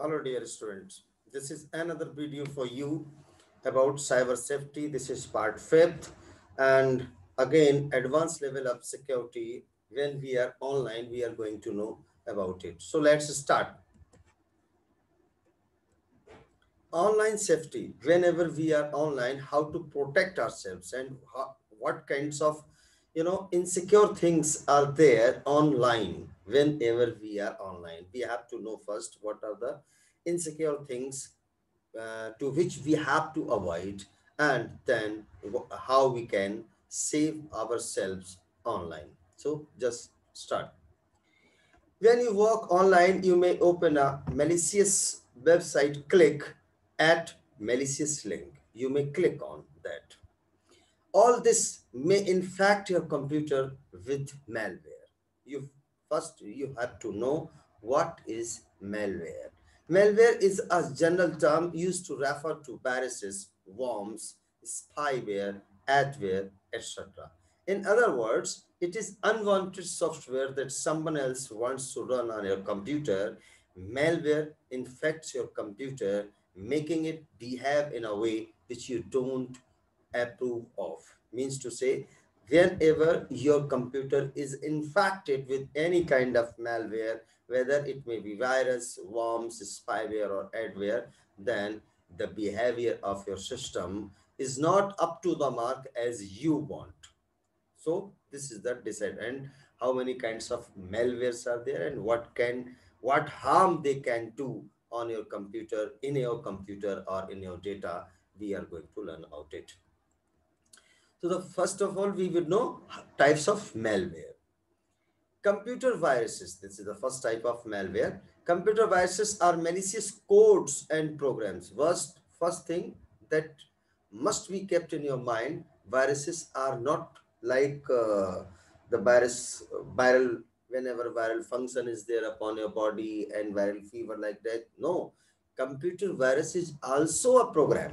Hello, dear students. This is another video for you about cyber safety. This is part fifth, and again, advanced level of security. When we are online, we are going to know about it. So let's start. Online safety. Whenever we are online, how to protect ourselves and what kinds of insecure things are there online. Whenever we are online, we have to know first what are the insecure things to which we have to avoid, and then how we can save ourselves online. So just start. When you work online, you may open a malicious website, click at malicious link. You may click on that. All this may infect your computer with malware. You first you have to know what is malware. Malware is a general term used to refer to viruses, worms, spyware, adware, etc. In other words, it is unwanted software that someone else wants to run on your computer. Malware infects your computer, making it behave in a way which you don't approve of. Means to say, whenever your computer is infected with any kind of malware, whether it may be virus, worms, spyware, or adware, then the behavior of your system is not up to the mark as you want. So this is the decide, and how many kinds of malwares are there, and what harm they can do on your computer, in your computer, or in your data. We are going to learn about it. So the first of all, we would know types of malware. Computer viruses. This is the first type of malware. Computer viruses are malicious codes and programs. First thing that must be kept in your mind: viruses are not like the viral. Whenever viral function is there upon your body and viral fever like that. No, computer virus is also a program.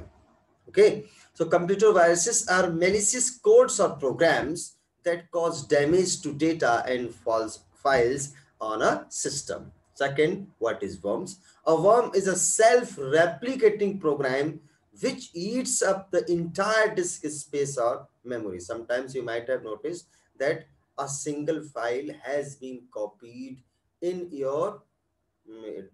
Okay, so computer viruses are malicious codes or programs that cause damage to data and false files on a system. Second, what is worms? A worm is a self-replicating program which eats up the entire disk space or memory. Sometimes you might have noticed that a single file has been copied in your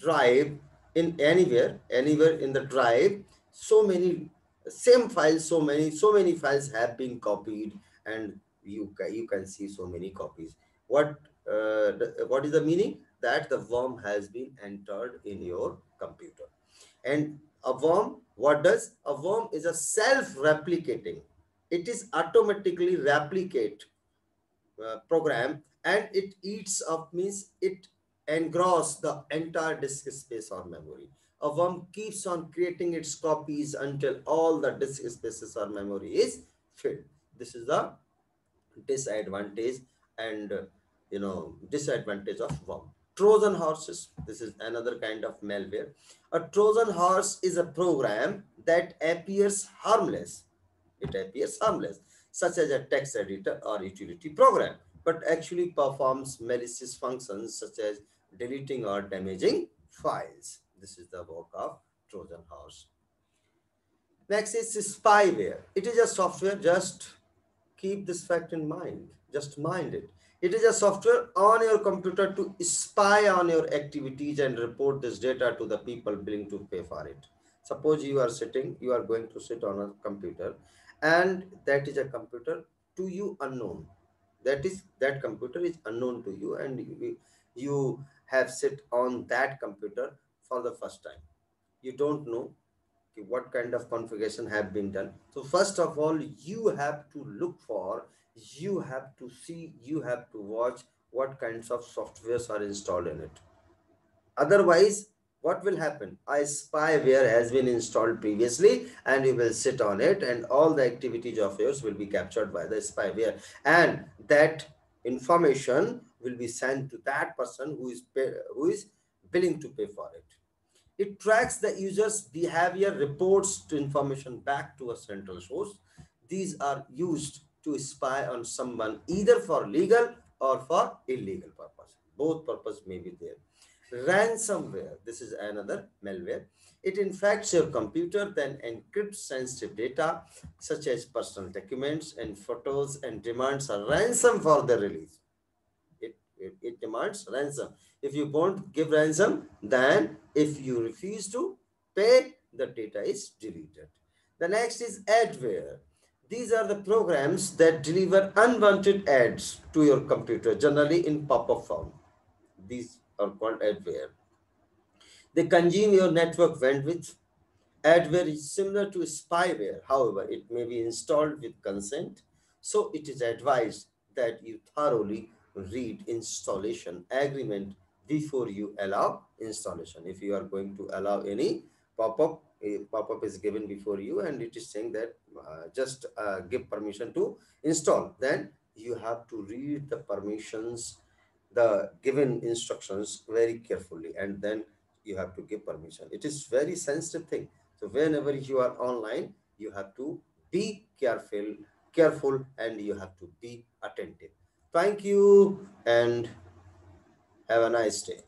drive, in anywhere in the drive. So many same files, so many files have been copied, and you can see so many copies. What is the meaning? That the worm has been entered in your computer. And a worm, what does a worm? Is a self replicating. It is automatically replicate program, and it eats up, means it engross the entire disk space or memory. A worm keeps on creating its copies until all the disk spaces or memory is filled. This is the disadvantage, and disadvantage of worm. Trojan horses. This is another kind of malware. A Trojan horse is a program that appears harmless. It appears harmless, such as a text editor or utility program, but actually performs malicious functions such as deleting or damaging files. This is the work of Trojan horse. Next is spyware. It is a software, just keep this fact in mind. Just mind it. It is a software on your computer to spy on your activities and report this data to the people willing to pay for it. Suppose you are going to sit on a computer, and that is a computer to you unknown. That computer is unknown to you, and you have sit on that computer for the first time. You don't know what kind of configuration have been done. So first of all, you have to look for, you have to see, you have to watch what kinds of softwares are installed in it. Otherwise, what will happen? A spyware has been installed previously, and you will sit on it, and all the activities of yours will be captured by the spyware, and that information will be sent to that person who is willing to pay for it. It tracks the user's behavior, reports to information back to a central source. These are used to spy on someone either for legal or for illegal purpose. Both purpose may be there. Ransomware, this is another malware. It infects your computer, then encrypts sensitive data such as personal documents and photos and demands a ransom for the release. It demands ransom. If you won't give ransom, then if you refuse to pay, the data is deleted. The next is adware. These are the programs that deliver unwanted ads to your computer, generally in pop-up form. These are called adware. They consume your network bandwidth. Adware is similar to spyware, however, it may be installed with consent, so it is advised that you thoroughly read installation agreement before you allow installation. If you are going to allow any pop-up, a pop-up is given before you and it is saying that just give permission to install, then you have to read the permissions, the given instructions very carefully, and then you have to give permission. It is very sensitive thing. So whenever you are online, you have to be careful, and you have to be attentive. Thank you and have a nice day.